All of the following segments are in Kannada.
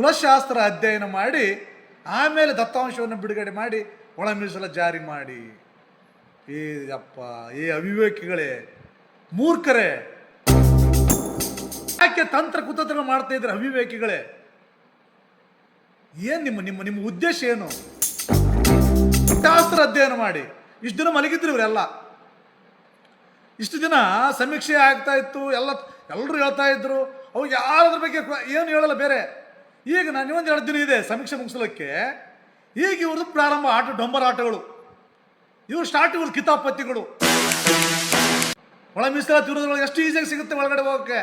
ಕುಲಶಾಸ್ತ್ರ ಅಧ್ಯಯನ ಮಾಡಿ ಆಮೇಲೆ ದತ್ತಾಂಶವನ್ನು ಬಿಡುಗಡೆ ಮಾಡಿ ಒಳ ಮೀಸಲ ಜಾರಿ ಮಾಡಿ. ಏ ಅಪ್ಪ, ಏ ಅವಿವೇಕಿಗಳೇ, ಮೂರ್ಖರೇ, ಯಾಕೆ ತಂತ್ರ ಕುತಂತ್ರ ಮಾಡ್ತಾ ಇದ್ರೆ ಅವಿವೇಕಿಗಳೇ? ಏನ್ ನಿಮ್ಮ ನಿಮ್ಮ ನಿಮ್ಮ ಉದ್ದೇಶ ಏನು? ಶಾಸ್ತ್ರ ಅಧ್ಯಯನ ಮಾಡಿ ಇಷ್ಟು ದಿನ ಮಲಗಿದ್ರು ಇವರೆಲ್ಲ. ಇಷ್ಟು ದಿನ ಸಮೀಕ್ಷೆ ಆಗ್ತಾ ಇತ್ತು, ಎಲ್ಲರೂ ಹೇಳ್ತಾ ಇದ್ರು. ಅವು ಯಾರದ್ರ ಬಗ್ಗೆ ಏನು ಹೇಳಲ್ಲ ಬೇರೆ. ಈಗ ನಾನು ಇನ್ನೊಂದು 2 ದಿನ ಇದೆ ಸಮೀಕ್ಷೆ ಮುಗಿಸಲಿಕ್ಕೆ. ಈಗ ಇವ್ರದ್ದು ಪ್ರಾರಂಭ ಆಟ, ಡೊಂಬರ ಆಟಗಳು. ಇವ್ರು ಸ್ಟಾರ್ಟ್, ಇವ್ರ ಕಿತಾಪತ್ತಿಗಳು. ಒಳ ಮೀಸಲಾತಿ ವಿರೋಧಗಳು ಎಷ್ಟು ಈಸಿಯಾಗಿ ಸಿಗುತ್ತೆ ಒಳಗಡೆ ಹೋಗೋಕ್ಕೆ.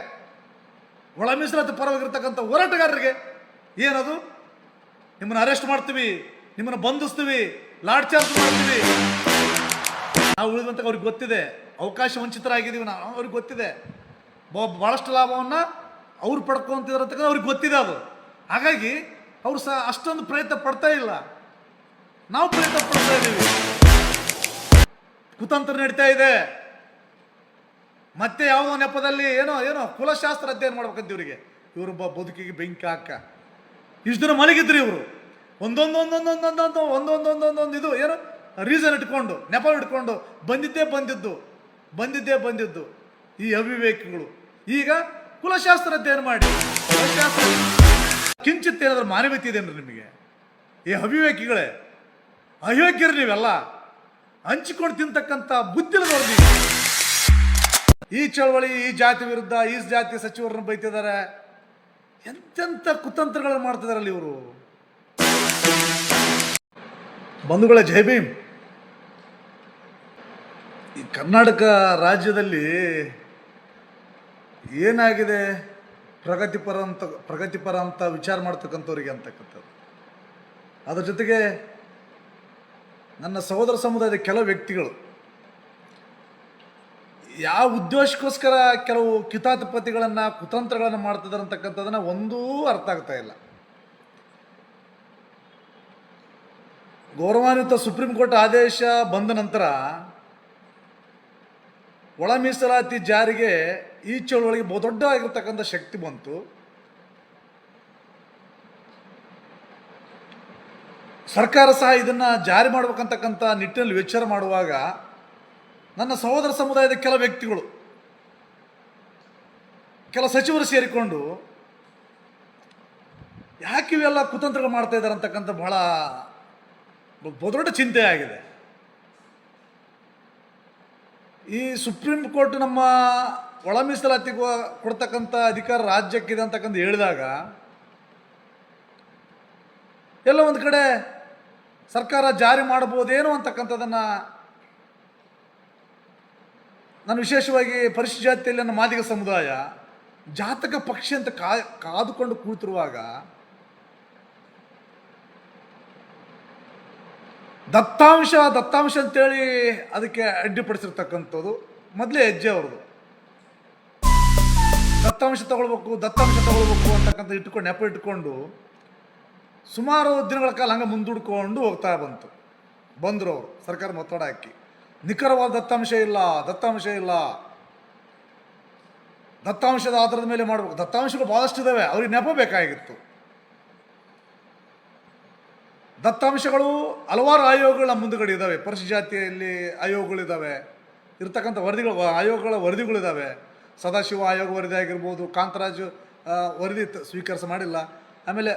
ಒಳ ಮೀಸಲಾತಿ ಪರವಾಗಿರ್ತಕ್ಕಂಥ ಹೋರಾಟಗಾರರಿಗೆ ಏನದು? ನಿಮ್ಮನ್ನು ಅರೆಸ್ಟ್ ಮಾಡ್ತೀವಿ, ನಿಮ್ಮನ್ನು ಬಂಧಿಸ್ತೀವಿ, ಲಾಠ್ ಚಾರ್ಜ್ ಮಾಡ್ತೀವಿ. ನಾವು ಉಳಿದಂತ ಅವ್ರಿಗೆ ಗೊತ್ತಿದೆ, ಅವಕಾಶ ವಂಚಿತರಾಗಿದ್ದೀವಿ ನಾವು, ಅವ್ರಿಗೆ ಗೊತ್ತಿದೆ. ಭಾಳಷ್ಟು ಲಾಭವನ್ನು ಅವ್ರು ಪಡ್ಕೊಂತಿದ್ರಂತಕ್ಕಂಥ ಅವ್ರಿಗೆ ಗೊತ್ತಿದೆ ಅದು. ಹಾಗಾಗಿ ಅವರು ಸಹ ಅಷ್ಟೊಂದು ಪ್ರಯತ್ನ ಪಡ್ತಾ ಇಲ್ಲ, ನಾವು ಪ್ರಯತ್ನ ಪಡ್ತಾ ಇದ್ದೀವಿ. ಕುತಂತ್ರ ನಡೀತಾ ಇದೆ. ಮತ್ತೆ ಯಾವುದೋ ನೆಪದಲ್ಲಿ ಏನೋ ಏನೋ ಕುಲಶಾಸ್ತ್ರ ಅಧ್ಯಯನ ಮಾಡ್ಬೇಕಂತ ಇವರಿಗೆ. ಇವರು ಬದುಕಿಗೆ ಬೆಂಕಿ ಹಾಕ ಇಷ್ಟು ದಿನ ಮಲಗಿದ್ರು ಇವರು. ಒಂದೊಂದೊಂದೊಂದೊಂದೊಂದೊಂದೊಂದೊಂದೊಂದು ಇದು ಏನು ರೀಸನ್ ಇಟ್ಕೊಂಡು, ನೆಪ ಇಟ್ಕೊಂಡು ಬಂದಿದ್ದೇ ಬಂದಿದ್ದು ಈ ಅವಿವೇಕಿಗಳು. ಈಗ ಕುಲಶಾಸ್ತ್ರ ಅಧ್ಯಯನ ಮಾಡಿ, ಕುಲಶಾಸ್ತ್ರ ಕಿಂಚಿತ್ ಏನಾದ್ರೂ ಮಾನವೀಯತೆ ಇದೆನ್ರಿ ನಿಮಗೆ? ಈ ಅವಿವೇಕಿಗಳೇ, ಅಯೋಗ್ಯರು ನೀವೆಲ್ಲ. ಹಂಚಿಕೊಂಡು ತಿಂತಕ್ಕಂಥ ಬುದ್ಧಿಲದವ್ರು ನೀವು. ಈ ಚಳವಳಿ, ಈ ಜಾತಿ ವಿರುದ್ಧ, ಈ ಜಾತಿ ಸಚಿವರನ್ನು ಬೈತಿದ್ದಾರೆ. ಎಂತೆಂಥ ಕುತಂತ್ರಗಳನ್ನು ಮಾಡ್ತಿದಾರಲ್ಲ ಇವರು. ಬಂಧುಗಳೇ, ಜೈ ಭೀಮ್. ಈ ಕರ್ನಾಟಕ ರಾಜ್ಯದಲ್ಲಿ ಏನಾಗಿದೆ, ಪ್ರಗತಿಪರ ಅಂತ ವಿಚಾರ ಮಾಡ್ತಕ್ಕಂಥವ್ರಿಗೆ ಅಂತಕ್ಕಂಥದ್ದು. ಅದರ ಜೊತೆಗೆ ನನ್ನ ಸಹೋದರ ಸಮುದಾಯದ ಕೆಲವು ವ್ಯಕ್ತಿಗಳು ಯಾವ ಉದ್ದೇಶಕ್ಕೋಸ್ಕರ ಕೆಲವು ಕಿತಾಪತಿಗಳನ್ನು, ಕುತಂತ್ರಗಳನ್ನು ಮಾಡ್ತಿದ್ದಾರೆ ಅಂತಕ್ಕಂಥದ್ದನ್ನು ಒಂದೂ ಅರ್ಥ ಆಗ್ತಾ ಇಲ್ಲ. ಗೌರವಾನ್ವಿತ ಸುಪ್ರೀಂ ಕೋರ್ಟ್ ಆದೇಶ ಬಂದ ನಂತರ ಒಳ ಮೀಸಲಾತಿ ಜಾರಿಗೆ ಈ ಚಳವಳಿಗೆ ಬಹುದೊಡ್ಡವಾಗಿರ್ತಕ್ಕಂಥ ಶಕ್ತಿ ಬಂತು. ಸರ್ಕಾರ ಸಹ ಇದನ್ನು ಜಾರಿ ಮಾಡ್ಬೇಕಂತಕ್ಕಂಥ ನಿಟ್ಟಿನಲ್ಲಿ ವಿಚಾರ ಮಾಡುವಾಗ ನನ್ನ ಸಹೋದರ ಸಮುದಾಯದ ಕೆಲ ವ್ಯಕ್ತಿಗಳು, ಕೆಲ ಸಚಿವರು ಸೇರಿಕೊಂಡು ಯಾಕೆ ಇವೆಲ್ಲ ಕುತಂತ್ರಗಳು ಮಾಡ್ತಾ ಇದ್ದಾರೆ ಅಂತಕ್ಕಂಥ ಬಹಳ ಬಹುದೊಡ್ಡ ಚಿಂತೆ ಆಗಿದೆ. ಈ ಸುಪ್ರೀಂ ಕೋರ್ಟ್ ನಮ್ಮ ಒಳ ಮೀಸಲಾತಿ ಕೊಡ್ತಕ್ಕಂಥ ಅಧಿಕಾರ ರಾಜ್ಯಕ್ಕಿದೆ ಅಂತಕ್ಕಂಥ ಹೇಳಿದಾಗ ಎಲ್ಲ ಒಂದು ಕಡೆ ಸರ್ಕಾರ ಜಾರಿ ಮಾಡಬಹುದೇನೋ ಅಂತಕ್ಕಂಥದ್ದನ್ನು ನಾನು ವಿಶೇಷವಾಗಿ ಪರಿಶಿಷ್ಟ ಜಾತಿಯಲ್ಲಿ ನನ್ನ ಮಾದಿಗ ಸಮುದಾಯ ಜಾತಕ ಪಕ್ಷಿ ಅಂತ ಕಾದುಕೊಂಡು ಕೂತಿರುವಾಗ ದತ್ತಾಂಶ ಅಂತೇಳಿ ಅದಕ್ಕೆ ಅಡ್ಡಿಪಡಿಸಿರ್ತಕ್ಕಂಥದ್ದು ಮೊದಲೇ ಹೆಜ್ಜೆ ಅವ್ರದ್ದು. ದತ್ತಾಂಶ ತಗೊಳ್ಬೇಕು ಅಂತಕ್ಕಂಥ ನೆಪ ಇಟ್ಕೊಂಡು ಸುಮಾರು ದಿನಗಳ ಕಾಲ ಹಂಗೆ ಮುಂದೂಡ್ಕೊಂಡು ಹೋಗ್ತಾ ಬಂದರು ಅವರು. ಸರ್ಕಾರ ಒತ್ತಡ ಹಾಕಿ ನಿಖರವಾದ ದತ್ತಾಂಶ ಇಲ್ಲ, ದತ್ತಾಂಶದ ಆಧಾರದ ಮೇಲೆ ಮಾಡಬೇಕು. ದತ್ತಾಂಶಗಳು ಭಾಳಷ್ಟು ಇದ್ದಾವೆ, ಅವ್ರಿಗೆ ನೆಪ ಬೇಕಾಗಿತ್ತು. ದತ್ತಾಂಶಗಳು ಹಲವಾರು ಆಯೋಗಗಳ ಮುಂದುಗಡೆ ಇದ್ದಾವೆ. ಪರಿಶಿಷ್ಟ ಜಾತಿಯಲ್ಲಿ ಆಯೋಗಗಳಿದ್ದಾವೆ, ಇರ್ತಕ್ಕಂಥ ಆಯೋಗಗಳ ವರದಿಗಳಿದ್ದಾವೆ. ಸದಾಶಿವ ಆಯೋಗ ವರದಿ ಆಗಿರ್ಬೋದು, ಕಾಂತರಾಜು ವರದಿ ಸ್ವೀಕರಿಸ ಮಾಡಿಲ್ಲ. ಆಮೇಲೆ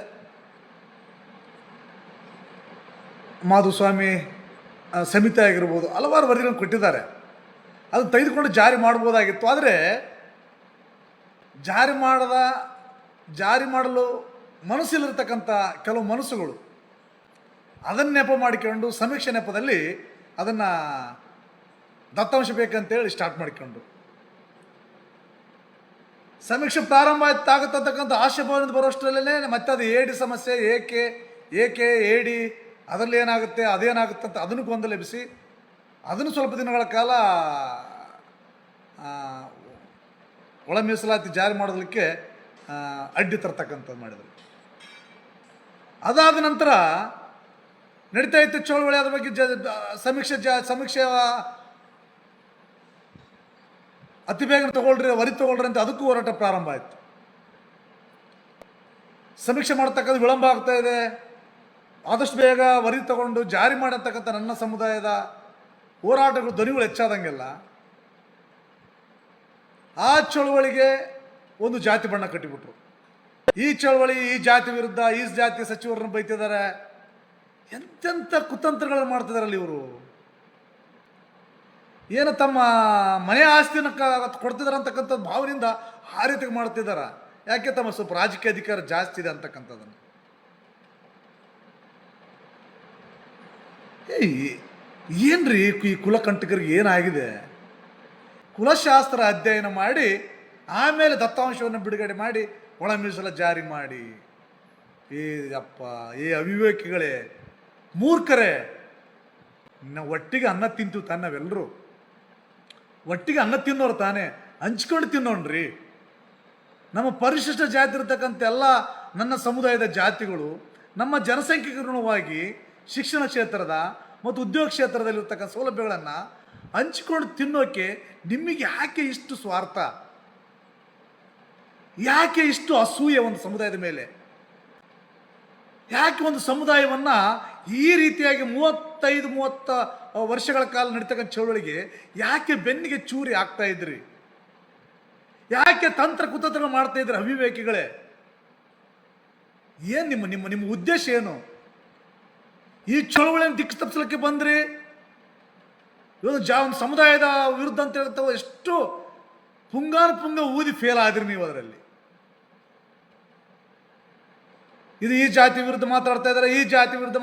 ಮಾಧುಸ್ವಾಮಿ ಸಮಿತಿ ಆಗಿರ್ಬೋದು, ಹಲವಾರು ವರದಿಗಳನ್ನು ಕೊಟ್ಟಿದ್ದಾರೆ. ಅದನ್ನು ತೆಗೆದುಕೊಂಡು ಜಾರಿ ಮಾಡ್ಬೋದಾಗಿತ್ತು. ಆದರೆ ಜಾರಿ ಮಾಡಲು ಮನಸ್ಸಿಲ್ಲಿರ್ತಕ್ಕಂಥ ಕೆಲವು ಮನಸ್ಸುಗಳು ಅದನ್ನು ನೆಪ ಮಾಡಿಕೊಂಡು ಸಮೀಕ್ಷೆ ನೆಪದಲ್ಲಿ ಅದನ್ನು ದತ್ತಾಂಶ ಬೇಕಂತೇಳಿ ಸ್ಟಾರ್ಟ್ ಮಾಡಿಕೊಂಡು ಸಮೀಕ್ಷೆ ಪ್ರಾರಂಭ ಆಗುತ್ತಕ್ಕಂಥ ಆಶೆ ಭಾವನೆ ಬರೋಷ್ಟರಲ್ಲೇ ಮತ್ತೆ ಅದು ಏಡಿ ಸಮಸ್ಯೆ, ಏಕೆ ಏಡಿ ಅದರಲ್ಲಿ ಏನಾಗುತ್ತೆ ಅದೇನಾಗುತ್ತೆ ಅಂತ ಅದನ್ನು ಗೊಂದಲೆಬ್ಬಿಸಿ ಅದನ್ನು ಸ್ವಲ್ಪ ದಿನಗಳ ಕಾಲ ಒಳ ಮೀಸಲಾತಿ ಜಾರಿ ಮಾಡೋದಕ್ಕೆ ಅಡ್ಡಿ ತರ್ತಕ್ಕಂಥದ್ದು ಮಾಡಿದರು. ಅದಾದ ನಂತರ ನಡೀತಾ ಇತ್ತು ಚಳವಳಿ. ಅದ್ರ ಬಗ್ಗೆ ಸಮೀಕ್ಷೆ ಅತಿ ಬೇಗ ವರದಿ ತಗೊಳ್ರಿ ಅಂತ ಅದಕ್ಕೂ ಹೋರಾಟ ಪ್ರಾರಂಭ ಆಯಿತು. ಸಮೀಕ್ಷೆ ಮಾಡ್ತಕ್ಕಂಥ ವಿಳಂಬ ಆಗ್ತಾ ಇದೆ. ಆದಷ್ಟು ಬೇಗ ವರದಿ ತಗೊಂಡು ಜಾರಿ ಮಾಡತಕ್ಕಂಥ ನನ್ನ ಸಮುದಾಯದ ಹೋರಾಟಗಳು ಧ್ವನಿಗಳು ಹೆಚ್ಚಾದಂಗೆಲ್ಲ ಆ ಚಳವಳಿಗೆ ಒಂದು ಜಾತಿ ಬಣ್ಣ ಕಟ್ಟಿಬಿಟ್ರು. ಈ ಚಳವಳಿ ಈ ಜಾತಿ ವಿರುದ್ಧ ಈ ಜಾತಿ ಸಚಿವರನ್ನು ಬೈತಿದ್ದಾರೆ. ಎಂತೆಂಥ ಕುತಂತ್ರಗಳನ್ನು ಮಾಡ್ತಿದಾರಲ್ಲ ಇವರು. ಏನು ತಮ್ಮ ಮನೆ ಆಸ್ತಿನ ಕೊಡ್ತಿದಾರ ಅಂತಕ್ಕಂಥ ಭಾವನೆಯಿಂದ ಆ ರೀತಿ ಮಾಡ್ತಿದ್ದಾರ. ಯಾಕೆ ತಮ್ಮ ಸ್ವಲ್ಪ ರಾಜಕೀಯ ಅಧಿಕಾರ ಜಾಸ್ತಿ ಇದೆ ಅಂತಕ್ಕಂಥದ್ದನ್ನು. ಏನ್ರಿ ಈ ಕುಲಕಂಟಕರಿಗೆ ಏನಾಗಿದೆ? ಕುಲಶಾಸ್ತ್ರ ಅಧ್ಯಯನ ಮಾಡಿ ಆಮೇಲೆ ದತ್ತಾಂಶವನ್ನು ಬಿಡುಗಡೆ ಮಾಡಿ ಒಳ ಮೀಸಲ ಜಾರಿ ಮಾಡಿ. ಅಪ್ಪ ಅವಿವೇಕಿಗಳೇ, ಮೂರ್ಖರೇ, ಒಟ್ಟಿಗೆ ಅನ್ನ ತಿಂತೀವಿ ತಾನೆ ನಾವೆಲ್ಲರೂ. ಒಟ್ಟಿಗೆ ಅನ್ನ ತಿನ್ನೋರು ತಾನೇ, ಹಂಚ್ಕೊಂಡು ತಿನ್ನೋಣ್ರಿ. ನಮ್ಮ ಪರಿಶಿಷ್ಟ ಜಾತಿ ಇರತಕ್ಕಂಥ ಎಲ್ಲ ನನ್ನ ಸಮುದಾಯದ ಜಾತಿಗಳು ನಮ್ಮ ಜನಸಂಖ್ಯೆಗನುಗುಣವಾಗಿ ಶಿಕ್ಷಣ ಕ್ಷೇತ್ರದ ಮತ್ತು ಉದ್ಯೋಗ ಕ್ಷೇತ್ರದಲ್ಲಿರ್ತಕ್ಕಂಥ ಸೌಲಭ್ಯಗಳನ್ನು ಹಂಚಿಕೊಂಡು ತಿನ್ನೋಕೆ ನಿಮಗೆ ಯಾಕೆ ಇಷ್ಟು ಸ್ವಾರ್ಥ? ಯಾಕೆ ಇಷ್ಟು ಅಸೂಯೆ ಒಂದು ಸಮುದಾಯದ ಮೇಲೆ? ಯಾಕೆ ಒಂದು ಸಮುದಾಯವನ್ನು ಈ ರೀತಿಯಾಗಿ 35-30 ವರ್ಷಗಳ ಕಾಲ ನಡೀತಕ್ಕಂಥ ಚಳವಳಿಗೆ ಯಾಕೆ ಬೆನ್ನಿಗೆ ಚೂರಿ ಆಗ್ತಾ ಇದ್ರಿ? ಯಾಕೆ ತಂತ್ರ ಕುತಂತ್ರಗಳು ಮಾಡ್ತಾ ಇದ್ರಿ ಅವಿವೇಕಿಗಳೇ? ಏನು ನಿಮ್ಮ ನಿಮ್ಮ ನಿಮ್ಮ ಉದ್ದೇಶ ಏನು? ಈ ಚಳವಳಿಯನ್ನು ದಿಕ್ಕು ತಪ್ಪಿಸಲಿಕ್ಕೆ ಬಂದ್ರಿ. ಇವತ್ತು ಒಂದು ಸಮುದಾಯದ ವಿರುದ್ಧ ಅಂತ ಹೇಳ್ತಾವ ಎಷ್ಟು ಪುಂಗ ಊದಿ ಫೇಲ್ ಆದ್ರಿ ನೀವು ಅದರಲ್ಲಿ. ಇದು ಈ ಜಾತಿ ವಿರುದ್ಧ ಮಾತಾಡ್ತಾ ಇದ್ದಾರೆ, ಈ ಜಾತಿ ವಿರುದ್ಧ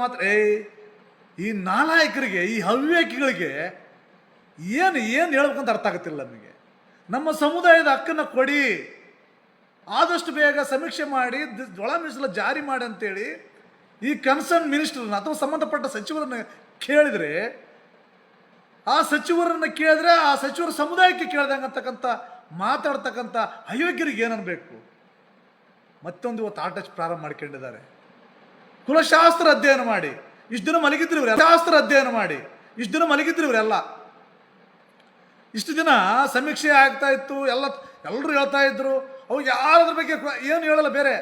ಈ ನಾಲಾಯಕರಿಗೆ, ಈ ಅವಿವೇಕಿಗಳಿಗೆ ಏನು ಹೇಳ್ಬೇಕಂತ ಅರ್ಥ ಆಗುತ್ತಿಲ್ಲ ನಮಗೆ. ನಮ್ಮ ಸಮುದಾಯದ ಹಕ್ಕನ್ನು ಕೊಡಿ, ಆದಷ್ಟು ಬೇಗ ಸಮೀಕ್ಷೆ ಮಾಡಿ ಒಳ ಮೀಸಲು ಜಾರಿ ಮಾಡಿ ಅಂತೇಳಿ ಈ ಕನ್ಸರ್ನ್ ಮಿನಿಸ್ಟರ್ನ ಅಥವಾ ಸಂಬಂಧಪಟ್ಟ ಸಚಿವರನ್ನ ಕೇಳಿದರೆ, ಆ ಸಚಿವರನ್ನ ಕೇಳಿದ್ರೆ ಆ ಸಚಿವರ ಸಮುದಾಯಕ್ಕೆ ಕೇಳ್ದಂಗೆ ಅಂತಕ್ಕಂಥ ಮಾತಾಡ್ತಕ್ಕಂಥ ಅಯೋಗ್ಯರಿಗೆ ಏನನ್ಬೇಕು? ಮತ್ತೊಂದು ಇವತ್ತು ಆಟ ಪ್ರಾರಂಭ ಮಾಡ್ಕೊಂಡಿದ್ದಾರೆ. ಕುಲಶಾಸ್ತ್ರ ಅಧ್ಯಯನ ಮಾಡಿ ಇಷ್ಟು ದಿನ ಮಲಗಿದ್ರು ಇವರೆಲ್ಲ. ಶಾಸ್ತ್ರ ಅಧ್ಯಯನ ಮಾಡಿ ಇಷ್ಟು ದಿನ ಮಲಗಿದ್ರು ಇವರೆಲ್ಲ. ಇಷ್ಟು ದಿನ ಸಮೀಕ್ಷೆ ಆಗ್ತಾ ಇತ್ತು, ಎಲ್ಲರೂ ಹೇಳ್ತಾ ಇದ್ರು. ಅವು ಯಾರದ್ರ ಬಗ್ಗೆ ಏನು ಹೇಳಲ್ಲ ಬೇರೆ.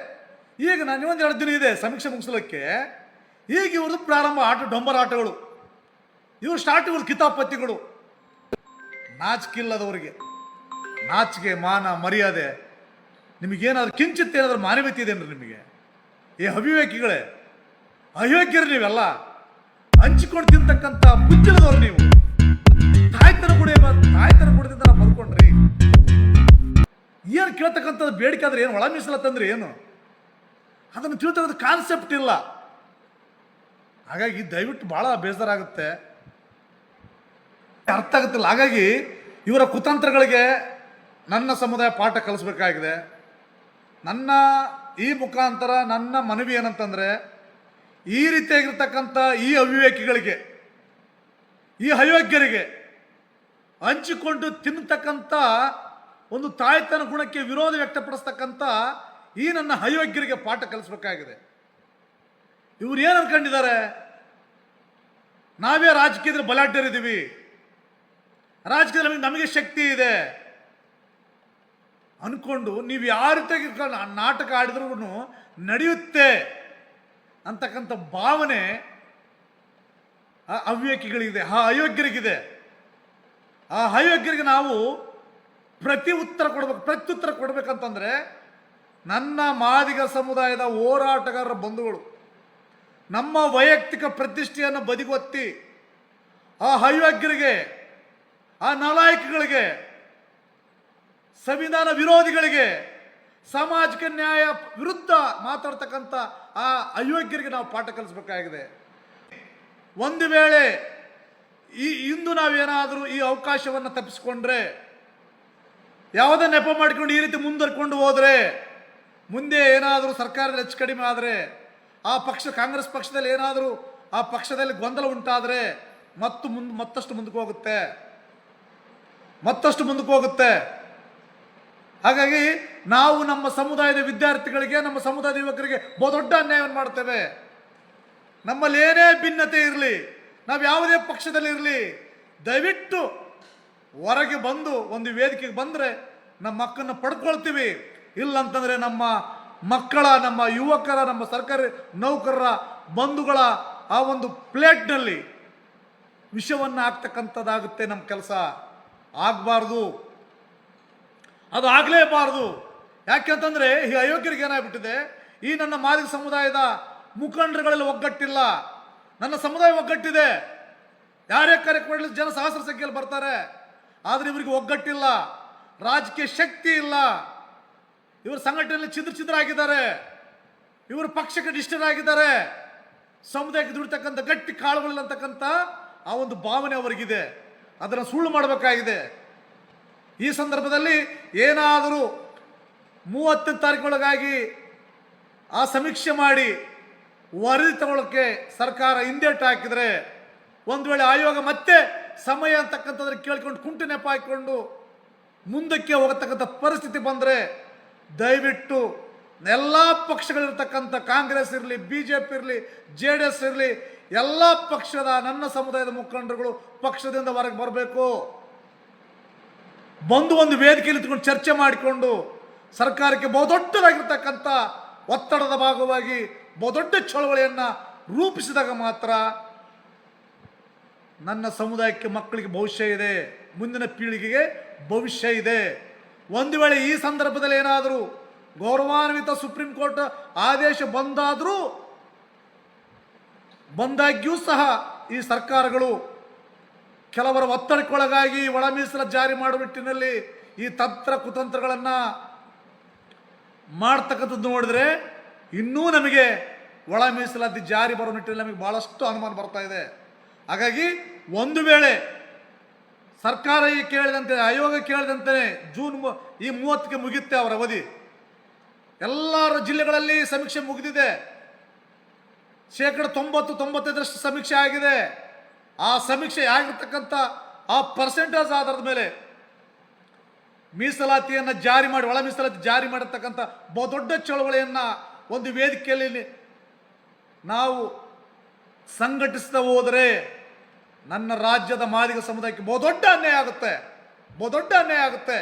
ಈಗ ನಾನು ಇನ್ನೊಂದು 2 ದಿನ ಇದೆ ಸಮೀಕ್ಷೆ ಮುಗಿಸ್ಲಿಕ್ಕೆ. ಈಗ ಇವ್ರದ್ದು ಪ್ರಾರಂಭ ಡೊಂಬರ ಆಟಗಳು. ಇವ್ರು ಸ್ಟಾರ್ಟ್ ಇವ್ರ ಕಿತಾಪತಿಗಳು. ನಾಚಿಕಿಲ್ಲದವರಿಗೆ ನಾಚಿಕೆ, ಮಾನ, ಮರ್ಯಾದೆ ನಿಮಗೇನಾದ್ರು ಕಿಂಚಿತ್ ಏನಾದ್ರು ಮಾನವೀಯತೆ ಇದೆನ್ರಿ ನಿಮಗೆ? ಈ ಅವಿವೇಕಿಗಳೇ, ಅಯೋಗ್ಯರು ನೀವೆಲ್ಲ. ಹಂಚಿಕೊಂಡು ತಿಂತಕ್ಕಂಥ ಮುಚ್ಚಿಲದವ್ರು ನೀವು. ತಾಯ್ತನ ಗುಡದಿಂದ ನಾವು ಬದುಕೊಂಡ್ರಿ. ಏನು ಕೇಳ್ತಕ್ಕಂಥದ್ದು ಬೇಡಿಕೆ ಆದ್ರೆ ಏನು? ಒಳ ಮೀಸಲತ್ತಂದ್ರೆ ಏನು? ಅದನ್ನು ತಿಳ್ತಕ್ಕಂಥ ಕಾನ್ಸೆಪ್ಟ್ ಇಲ್ಲ. ಹಾಗಾಗಿ ದಯವಿಟ್ಟು ಭಾಳ ಬೇಜಾರಾಗುತ್ತೆ, ಅರ್ಥ ಆಗುತ್ತಿಲ್ಲ. ಹಾಗಾಗಿ ಇವರ ಕುತಂತ್ರಗಳಿಗೆ ನನ್ನ ಸಮುದಾಯ ಪಾಠ ಕಲಿಸ್ಬೇಕಾಗಿದೆ. ನನ್ನ ಈ ಮುಖಾಂತರ ನನ್ನ ಮನವಿ ಏನಂತಂದರೆ, ಈ ರೀತಿಯಾಗಿರ್ತಕ್ಕಂಥ ಈ ಅವಿವೇಕಿಗಳಿಗೆ, ಈ ಅಯೋಗ್ಯರಿಗೆ, ಹಂಚಿಕೊಂಡು ತಿನ್ನತಕ್ಕಂಥ ಒಂದು ತಾಯ್ತನ ಗುಣಕ್ಕೆ ವಿರೋಧ ವ್ಯಕ್ತಪಡಿಸ್ತಕ್ಕಂಥ ಈ ನನ್ನ ಅಯೋಗ್ಯರಿಗೆ ಪಾಠ ಕಲಿಸ್ಬೇಕಾಗಿದೆ. ಇವ್ರು ಏನು ಅನ್ಕೊಂಡಿದ್ದಾರೆ? ನಾವೇ ರಾಜಕೀಯದಲ್ಲಿ ಬಲಾಢ್ಯರಿದ್ದೀವಿ, ರಾಜಕೀಯದಲ್ಲಿ ನಮಗೆ ಶಕ್ತಿ ಇದೆ ಅನ್ಕೊಂಡು ನೀವು ಯಾವ ರೀತಿಯಾಗಿ ನಾಟಕ ಆಡಿದ್ರೂ ನಡೆಯುತ್ತೆ ಅಂತಕ್ಕಂಥ ಭಾವನೆ ಆ ಅವಿವೇಕಿಗಳಿಗಿದೆ, ಆ ಅಯೋಗ್ಯರಿಗಿದೆ. ಆ ಅಯೋಗ್ಯರಿಗೆ ನಾವು ಪ್ರತ್ಯುತ್ತರ ಕೊಡ್ಬೇಕಂತಂದ್ರೆ ನನ್ನ ಮಾದಿಗ ಸಮುದಾಯದ ಹೋರಾಟಗಾರರ ಬಂಧುಗಳು ನಮ್ಮ ವೈಯಕ್ತಿಕ ಪ್ರತಿಷ್ಠೆಯನ್ನು ಬದಿಗೊತ್ತಿ ಆ ಅಯೋಗ್ಯರಿಗೆ, ಆ ನಾಲಾಯಕಗಳಿಗೆ, ಸಂವಿಧಾನ ವಿರೋಧಿಗಳಿಗೆ, ಸಾಮಾಜಿಕ ನ್ಯಾಯ ವಿರುದ್ಧ ಮಾತಾಡ್ತಕ್ಕಂಥ ಆ ಅಯೋಗ್ಯರಿಗೆ ನಾವು ಪಾಠ ಕಲಿಸಬೇಕಾಗಿದೆ. ಒಂದು ವೇಳೆ ಇಂದು ನಾವೇನಾದರೂ ಈ ಅವಕಾಶವನ್ನು ತಪ್ಪಿಸ್ಕೊಂಡ್ರೆ, ಯಾವುದೇ ನೆಪ ಮಾಡಿಕೊಂಡು ಈ ರೀತಿ ಮುಂದುವರ್ಕೊಂಡು ಹೋದರೆ, ಮುಂದೆ ಏನಾದರೂ ಸರ್ಕಾರದಲ್ಲಿ ಹೆಚ್ಚು ಕಡಿಮೆ ಆದರೆ, ಆ ಪಕ್ಷ ಕಾಂಗ್ರೆಸ್ ಪಕ್ಷದಲ್ಲಿ ಏನಾದರೂ ಆ ಪಕ್ಷದಲ್ಲಿ ಗೊಂದಲ ಉಂಟಾದರೆ ಮತ್ತಷ್ಟು ಮುಂದಕ್ಕೆ ಹೋಗುತ್ತೆ. ಹಾಗಾಗಿ ನಾವು ನಮ್ಮ ಸಮುದಾಯದ ವಿದ್ಯಾರ್ಥಿಗಳಿಗೆ, ನಮ್ಮ ಸಮುದಾಯದ ಯುವಕರಿಗೆ ದೊಡ್ಡ ಅನ್ಯಾಯವನ್ನು ಮಾಡ್ತೇವೆ. ನಮ್ಮಲ್ಲಿ ಏನೇ ಭಿನ್ನತೆ ಇರಲಿ, ನಾವು ಯಾವುದೇ ಪಕ್ಷದಲ್ಲಿರಲಿ, ದಯವಿಟ್ಟು ಹೊರಗೆ ಬಂದು ಒಂದು ವೇದಿಕೆಗೆ ಬಂದರೆ ನಮ್ಮ ಹಕ್ಕನ್ನು ಪಡ್ಕೊಳ್ತೀವಿ. ಇಲ್ಲಂತಂದರೆ ನಮ್ಮ ಮಕ್ಕಳ, ನಮ್ಮ ಯುವಕರ, ನಮ್ಮ ಸರ್ಕಾರಿ ನೌಕರರ ಬಂಧುಗಳ ಆ ಒಂದು ಪ್ಲೇಟ್ನಲ್ಲಿ ವಿಷವನ್ನು ಹಾಕ್ತಕ್ಕಂಥದ್ದಾಗುತ್ತೆ. ನಮ್ಮ ಕೆಲಸ ಆಗಬಾರ್ದು, ಅದು ಆಗಲೇಬಾರ್ದು. ಯಾಕೆಂತಂದರೆ ಈ ಅಯೋಗ್ಯರಿಗೆ ಏನಾಗ್ಬಿಟ್ಟಿದೆ, ಈ ನನ್ನ ಮಾದಿಗ ಸಮುದಾಯದ ಮುಖಂಡರುಗಳಲ್ಲಿ ಒಗ್ಗಟ್ಟಿಲ್ಲ. ನನ್ನ ಸಮುದಾಯ ಒಗ್ಗಟ್ಟಿದೆ, ಯಾರೇ ಕಾರ್ಯಕ್ರಮ ಜನ ಸಹಸ್ರ ಸಂಖ್ಯೆಯಲ್ಲಿ ಬರ್ತಾರೆ, ಆದರೆ ಇವರಿಗೆ ಒಗ್ಗಟ್ಟಿಲ್ಲ, ರಾಜಕೀಯ ಶಕ್ತಿ ಇಲ್ಲ. ಇವರು ಸಂಘಟನೆಯಲ್ಲಿ ಛಿದ್ರ ಆಗಿದ್ದಾರೆ, ಇವರು ಪಕ್ಷಕ್ಕೆ ನಿಷ್ಠರಾಗಿದ್ದಾರೆ, ಸಮುದಾಯಕ್ಕೆ ದುಡಿತಕ್ಕಂಥ ಗಟ್ಟಿ ಕಾಳುಗಳಿಲ್ಲ ಅಂತಕ್ಕಂಥ ಆ ಒಂದು ಭಾವನೆ ಅವರಿಗಿದೆ. ಅದನ್ನು ಸುಳ್ಳು ಮಾಡಬೇಕಾಗಿದೆ. ಈ ಸಂದರ್ಭದಲ್ಲಿ ಏನಾದರೂ 30ನೇ ತಾರೀಕೊಳಗಾಗಿ ಆ ಸಮೀಕ್ಷೆ ಮಾಡಿ ವರದಿ ತಗೊಳ್ಳೋಕ್ಕೆ ಸರ್ಕಾರ ಹಿಂದೇಟು ಹಾಕಿದರೆ, ಒಂದು ವೇಳೆ ಆಯೋಗ ಮತ್ತೆ ಸಮಯ ಅಂತಕ್ಕಂಥದ್ರ ಕೇಳ್ಕೊಂಡು ಕುಂಟು ನೆಪ ಹಾಕಿಕೊಂಡು ಮುಂದಕ್ಕೆ ಹೋಗತಕ್ಕಂಥ ಪರಿಸ್ಥಿತಿ ಬಂದರೆ, ದಯವಿಟ್ಟು ಎಲ್ಲ ಪಕ್ಷಗಳಿರ್ತಕ್ಕಂಥ ಕಾಂಗ್ರೆಸ್ ಇರಲಿ, BJP ಇರಲಿ, JDS ಇರಲಿ, ಎಲ್ಲ ಪಕ್ಷದ ನನ್ನ ಸಮುದಾಯದ ಮುಖಂಡರುಗಳು ಪಕ್ಷದಿಂದ ಹೊರಗೆ ಬರಬೇಕು. ಬಂದು ಒಂದು ವೇದಿಕೆಯಲ್ಲಿ ಇಟ್ಕೊಂಡು ಚರ್ಚೆ ಮಾಡಿಕೊಂಡು ಸರ್ಕಾರಕ್ಕೆ ಬಹುದೊಡ್ಡದಾಗಿರ್ತಕ್ಕಂಥ ಒತ್ತಡದ ಭಾಗವಾಗಿ ಬಹುದೊಡ್ಡ ಚಳವಳಿಯನ್ನು ರೂಪಿಸಿದಾಗ ಮಾತ್ರ ನನ್ನ ಸಮುದಾಯಕ್ಕೆ, ಮಕ್ಕಳಿಗೆ ಭವಿಷ್ಯ ಇದೆ, ಮುಂದಿನ ಪೀಳಿಗೆಗೆ ಭವಿಷ್ಯ ಇದೆ. ಒಂದು ವೇಳೆ ಈ ಸಂದರ್ಭದಲ್ಲಿ ಏನಾದರೂ ಗೌರವಾನ್ವಿತ ಸುಪ್ರೀಂ ಕೋರ್ಟ್ ಆದೇಶ ಬಂದಾಗ್ಯೂ ಸಹ ಈ ಸರ್ಕಾರಗಳು ಕೆಲವರ ಒತ್ತಡಕ್ಕೊಳಗಾಗಿ ಒಳ ಮೀಸಲಾತಿ ಜಾರಿ ಮಾಡುವ ನಿಟ್ಟಿನಲ್ಲಿ ಈ ತಂತ್ರ ಕುತಂತ್ರಗಳನ್ನು ಮಾಡ್ತಕ್ಕಂಥದ್ದು ನೋಡಿದ್ರೆ ಇನ್ನೂ ನಮಗೆ ಒಳ ಮೀಸಲಾತಿ ಜಾರಿ ಬರೋ ನಿಟ್ಟಿನಲ್ಲಿ ನಮಗೆ ಭಾಳಷ್ಟು ಅನುಮಾನ ಬರ್ತಾ ಇದೆ. ಹಾಗಾಗಿ ಒಂದು ವೇಳೆ ಸರ್ಕಾರ ಈ ಕೇಳಿದಂತೆ, ಆಯೋಗ ಕೇಳಿದಂತೆ ಜೂನ್ ಈ 30ಕ್ಕೆ ಮುಗಿಯುತ್ತೆ ಅವರ ಅವಧಿ. ಎಲ್ಲ ಜಿಲ್ಲೆಗಳಲ್ಲಿ ಸಮೀಕ್ಷೆ ಮುಗಿದಿದೆ, 90-95% ಸಮೀಕ್ಷೆ ಆಗಿದೆ. ಆ ಸಮೀಕ್ಷೆ ಆಗಿರ್ತಕ್ಕಂಥ ಆ ಪರ್ಸೆಂಟೇಜ್ ಆಧಾರದ ಮೇಲೆ ಮೀಸಲಾತಿಯನ್ನು ಜಾರಿ ಮಾಡಿ, ಒಳ ಮೀಸಲಾತಿ ಜಾರಿ ಮಾಡಿರ್ತಕ್ಕಂಥ ಬಹುದೊಡ್ಡ ಚಳವಳಿಯನ್ನು ಒಂದು ವೇದಿಕೆಯಲ್ಲಿ ನಾವು ಸಂಘಟಿಸ್ತಾ ಹೋದರೆ ನನ್ನ ರಾಜ್ಯದ ಮಾದಿಗ ಸಮುದಾಯಕ್ಕೆ ಬಹುದೊಡ್ಡ ಅನ್ಯಾಯ ಆಗುತ್ತೆ.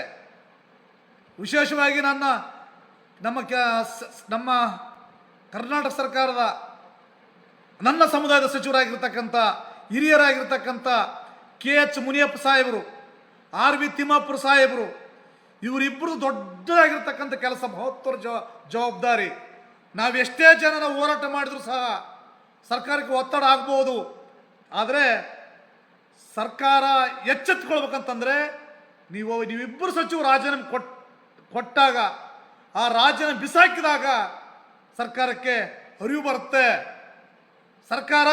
ವಿಶೇಷವಾಗಿ ನಮ್ಮ ಕರ್ನಾಟಕ ಸರ್ಕಾರದ ನನ್ನ ಸಮುದಾಯದ ಸಚಿವರಾಗಿರ್ತಕ್ಕಂಥ ಹಿರಿಯರಾಗಿರ್ತಕ್ಕಂಥ KH ಮುನಿಯಪ್ಪ ಸಾಹೇಬರು, RV ತಿಮ್ಮಾಪುರ ಸಾಹೇಬರು, ಇವರಿಬ್ಬರು ದೊಡ್ಡದಾಗಿರ್ತಕ್ಕಂಥ ಕೆಲಸ, ಮಹತ್ವದ ಜವಾಬ್ದಾರಿ. ನಾವೆಷ್ಟೇ ಜನ ಹೋರಾಟ ಮಾಡಿದ್ರು ಸಹ ಸರ್ಕಾರಕ್ಕೆ ಒತ್ತಡ ಆಗ್ಬೋದು. ಆದರೆ ಸರ್ಕಾರ ಎಚ್ಚೆತ್ತುಕೊಳ್ಬೇಕಂತಂದರೆ ನೀವಿಬ್ಬರು ಸಚಿವರು ರಾಜೀನಾಮೆ ಕೊಟ್ಟಾಗ, ಆ ರಾಜೀನಾಮೆ ಬಿಸಾಕಿದಾಗ ಸರ್ಕಾರಕ್ಕೆ ಅರಿವು ಬರುತ್ತೆ. ಸರ್ಕಾರ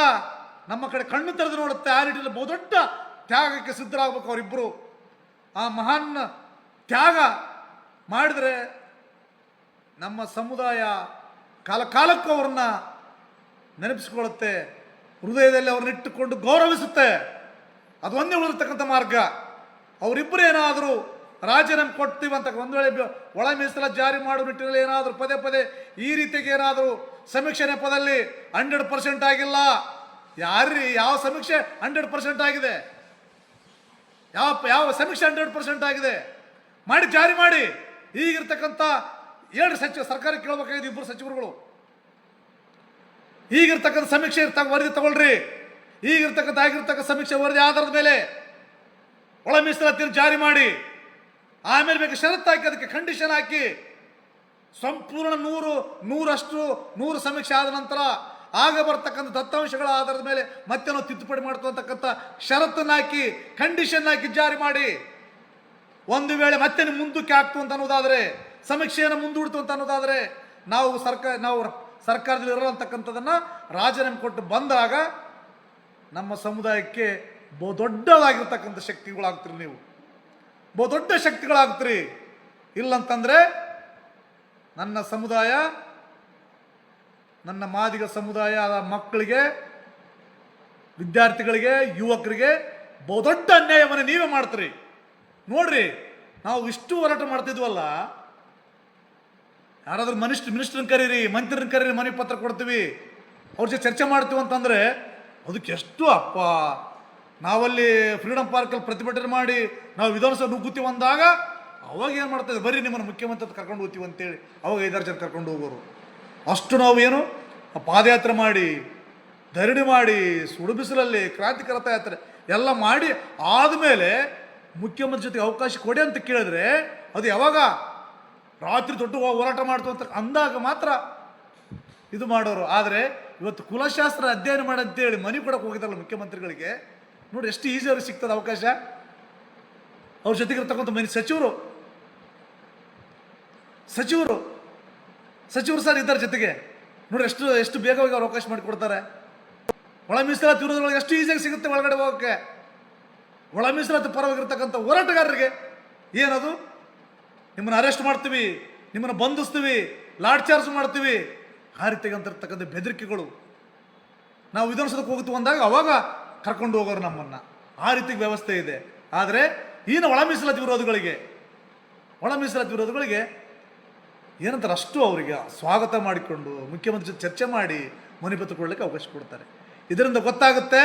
ನಮ್ಮ ಕಡೆ ಕಣ್ಣು ತೆರೆದು ನೋಡುತ್ತೆ. ಆ ನಿಟ್ಟಿನಲ್ಲಿ ಬಹುದೊಡ್ಡ ತ್ಯಾಗಕ್ಕೆ ಸಿದ್ಧರಾಗಬೇಕು ಅವರಿಬ್ಬರು. ಆ ಮಹಾನ್ ತ್ಯಾಗ ಮಾಡಿದರೆ ನಮ್ಮ ಸಮುದಾಯ ಕಾಲಕ್ಕೂ ಅವ್ರನ್ನ ನೆನಪಿಸಿಕೊಳ್ಳುತ್ತೆ, ಹೃದಯದಲ್ಲಿ ಅವ್ರನ್ನ ಇಟ್ಟುಕೊಂಡು ಗೌರವಿಸುತ್ತೆ. ಅದು ಒಂದೇ ಉಳಿರ್ತಕ್ಕಂಥ ಮಾರ್ಗ. ಅವರಿಬ್ಬರು ಏನಾದರೂ ರಾಜೀನಾಮೆ ಕೊಡ್ತೀವಿ ಅಂತ ಒಂದು ವೇಳೆ ಒಳ ಮೀಸಲಾತಿ ಜಾರಿ ಮಾಡುವ ನಿಟ್ಟಿನಲ್ಲಿ ಏನಾದರೂ ಪದೇ ಈ ರೀತಿಗೆ ಏನಾದರೂ ಸಮೀಕ್ಷೆ ನೆಪದಲ್ಲಿ 100% ಆಗಿಲ್ಲ. ಯಾವ ಸಮೀಕ್ಷೆ 100% ಆಗಿದೆ? ಯಾವ ಸಮೀಕ್ಷೆ 100% ಆಗಿದೆ? ಜಾರಿ ಮಾಡಿ. ಈಗಿರ್ತಕ್ಕಂಥ 2 ಸಚಿವ ಸರ್ಕಾರಕ್ಕೆ ಕೇಳಬೇಕಾಗಿದೆ, 2 ಸಚಿವರುಗಳು. ಈಗಿರ್ತಕ್ಕಂಥ ಸಮೀಕ್ಷೆ ವರದಿ ತಗೊಳ್ರಿ. ಆಗಿರ್ತಕ್ಕಂಥ ಸಮೀಕ್ಷೆ ವರದಿ ಆಧಾರದ ಮೇಲೆ ಒಳ ಮೀಸಲಾತಿಯನ್ನು ಜಾರಿ ಮಾಡಿ, ಆಮೇಲೆ ಬೇಕು ಷರತ್ತು ಹಾಕಿ, ಅದಕ್ಕೆ ಕಂಡೀಷನ್ ಹಾಕಿ, ಸಂಪೂರ್ಣ 100 ಸಮೀಕ್ಷೆ ಆದ ನಂತರ ಆಗ ಬರ್ತಕ್ಕಂಥ ದತ್ತಾಂಶಗಳ ಆಧಾರದ ಮೇಲೆ ಮತ್ತೆ ನಾವು ತಿದ್ದುಪಡಿ ಮಾಡ್ತಕ್ಕಂಥ ಷರತ್ತನ್ನು ಹಾಕಿ, ಕಂಡೀಷನ್ ಹಾಕಿ ಜಾರಿ ಮಾಡಿ. ಒಂದು ವೇಳೆ ಮತ್ತೆ ಮುಂದಕ್ಕೆ ಆಗ್ತು ಅಂತ ಅನ್ನೋದಾದರೆ, ಸಮೀಕ್ಷೆಯನ್ನು ಮುಂದೂಡ್ತು ಅಂತ ಅನ್ನೋದಾದರೆ, ನಾವು ಸರ್ಕಾರದಲ್ಲಿ ಇರತಕ್ಕಂಥದ್ದನ್ನು ರಾಜೀನಾಮೆ ಕೊಟ್ಟು ಬಂದಾಗ ನಮ್ಮ ಸಮುದಾಯಕ್ಕೆ ಬಹುದೊಡ್ಡದಾಗಿರ್ತಕ್ಕಂಥ ಶಕ್ತಿಗಳಾಗ್ತೀರಿ. ನೀವು ಬಹುದೊಡ್ಡ ಶಕ್ತಿಗಳಾಗ್ತೀರಿ. ಇಲ್ಲಂತಂದರೆ ನನ್ನ ಸಮುದಾಯ, ನನ್ನ ಮಾದಿಗ ಸಮುದಾಯದ ಮಕ್ಕಳಿಗೆ, ವಿದ್ಯಾರ್ಥಿಗಳಿಗೆ, ಯುವಕರಿಗೆ ಬಹುದೊಡ್ಡ ಅನ್ಯಾಯವನ್ನು ನೀವೇ ಮಾಡ್ತೀರಿ. ನೋಡ್ರಿ, ನಾವು ಇಷ್ಟು ಹೋರಾಟ ಮಾಡ್ತಿದ್ವಲ್ಲ, ಯಾರಾದ್ರೂ ಮಿನಿಸ್ಟ್ರನ್ನ ಕರೀರಿ, ಮಂತ್ರಿನ ಕರೀರಿ, ಮನೆ ಪತ್ರ ಕೊಡ್ತೀವಿ, ಅವ್ರ ಜೊತೆ ಚರ್ಚೆ ಮಾಡ್ತೀವಿ ಅಂತಂದರೆ ಅದಕ್ಕೆ ಎಷ್ಟು ನಾವಲ್ಲಿ ಫ್ರೀಡಮ್ ಪಾರ್ಕಲ್ಲಿ ಪ್ರತಿಭಟನೆ ಮಾಡಿ ನಾವು ವಿಧಾನಸಭೆ ನುಗ್ಗುತ್ತೀವಿ ಅಂದಾಗ ಅವಾಗ ಏನು ಮಾಡ್ತಾರೆ, ಬರೀ ನಿಮ್ಮನ್ನು ಮುಖ್ಯಮಂತ್ರಿ ಕರ್ಕೊಂಡು ಹೋಗ್ತೀವಿ ಅಂತೇಳಿ ಅವಾಗ 5-6 ಜನ ಕರ್ಕೊಂಡು ಹೋಗೋರು. ಅಷ್ಟು ನಾವು ಏನು ಪಾದಯಾತ್ರೆ ಮಾಡಿ, ಧರಣಿ ಮಾಡಿ, ಸುಡು ಬಿಸಿಲಲ್ಲಿ ಕ್ರಾಂತಿಕ ರಥಯಾತ್ರೆ ಎಲ್ಲ ಮಾಡಿ ಆದಮೇಲೆ ಮುಖ್ಯಮಂತ್ರಿ ಜೊತೆಗೆ ಅವಕಾಶ ಕೊಡಿ ಅಂತ ಕೇಳಿದ್ರೆ ಅದು ಯಾವಾಗ ರಾತ್ರಿ ದೊಡ್ಡ ಹೋರಾಟ ಮಾಡ್ತು ಅಂತ ಅಂದಾಗ ಮಾತ್ರ ಇದು ಮಾಡೋರು. ಆದರೆ ಇವತ್ತು ಕುಲಶಾಸ್ತ್ರ ಅಧ್ಯಯನ ಮಾಡಂತೇಳಿ ಮನೆ ಕೊಡಕ್ಕೆ ಹೋಗಿದ್ದಾರಲ್ಲ ಮುಖ್ಯಮಂತ್ರಿಗಳಿಗೆ, ನೋಡಿ ಎಷ್ಟು ಈಸಿ ಅವ್ರಿಗೆ ಸಿಗ್ತದೆ ಅವಕಾಶ. ಅವ್ರ ಜೊತೆಗಿರ್ತಕ್ಕಂಥ ಮನೆ ಸಚಿವರು ಸರ್ ಇದ್ದಾರೆ ಜೊತೆಗೆ, ನೋಡಿ ಎಷ್ಟು ಬೇಗವಾಗಿ ಅವ್ರು ಅವಕಾಶ ಮಾಡಿಕೊಡ್ತಾರೆ. ಒಳ ಮೀಸಲಾತಿ ವಿರೋಧಗಳಿಗೆ ಎಷ್ಟು ಈಸಿಯಾಗಿ ಸಿಗುತ್ತೆ ಒಳಗಡೆ ಹೋಗೋಕ್ಕೆ. ಒಳ ಮೀಸಲಾತಿ ಪರವಾಗಿರ್ತಕ್ಕಂಥ ಹೋರಾಟಗಾರರಿಗೆ ಏನದು, ನಿಮ್ಮನ್ನು ಅರೆಸ್ಟ್ ಮಾಡ್ತೀವಿ, ನಿಮ್ಮನ್ನು ಬಂಧಿಸ್ತೀವಿ, ಲಾಠಿ ಚಾರ್ಜ್ ಮಾಡ್ತೀವಿ, ಆ ರೀತಿಯಾಗಿರ್ತಕ್ಕಂಥ ಬೆದರಿಕೆಗಳು. ನಾವು ವಿಧಾನಸೌಧಕ್ಕೆ ಹೋಗ್ತೀವಿ ಅಂದಾಗ ಅವಾಗ ಕರ್ಕೊಂಡು ಹೋಗೋರು ನಮ್ಮನ್ನು, ಆ ರೀತಿ ವ್ಯವಸ್ಥೆ ಇದೆ. ಆದರೆ ಈಗಿನ ಒಳ ಮೀಸಲಾತಿ ವಿರೋಧಿಗಳಿಗೆ ಏನಂತಾರೆ, ಅಷ್ಟು ಅವರಿಗೆ ಸ್ವಾಗತ ಮಾಡಿಕೊಂಡು ಮುಖ್ಯಮಂತ್ರಿ ಜೊತೆ ಚರ್ಚೆ ಮಾಡಿ ಮನೆಪತ್ರ ಕೊಡಲಿಕ್ಕೆ ಅವಕಾಶ ಕೊಡ್ತಾರೆ. ಇದರಿಂದ ಗೊತ್ತಾಗುತ್ತೆ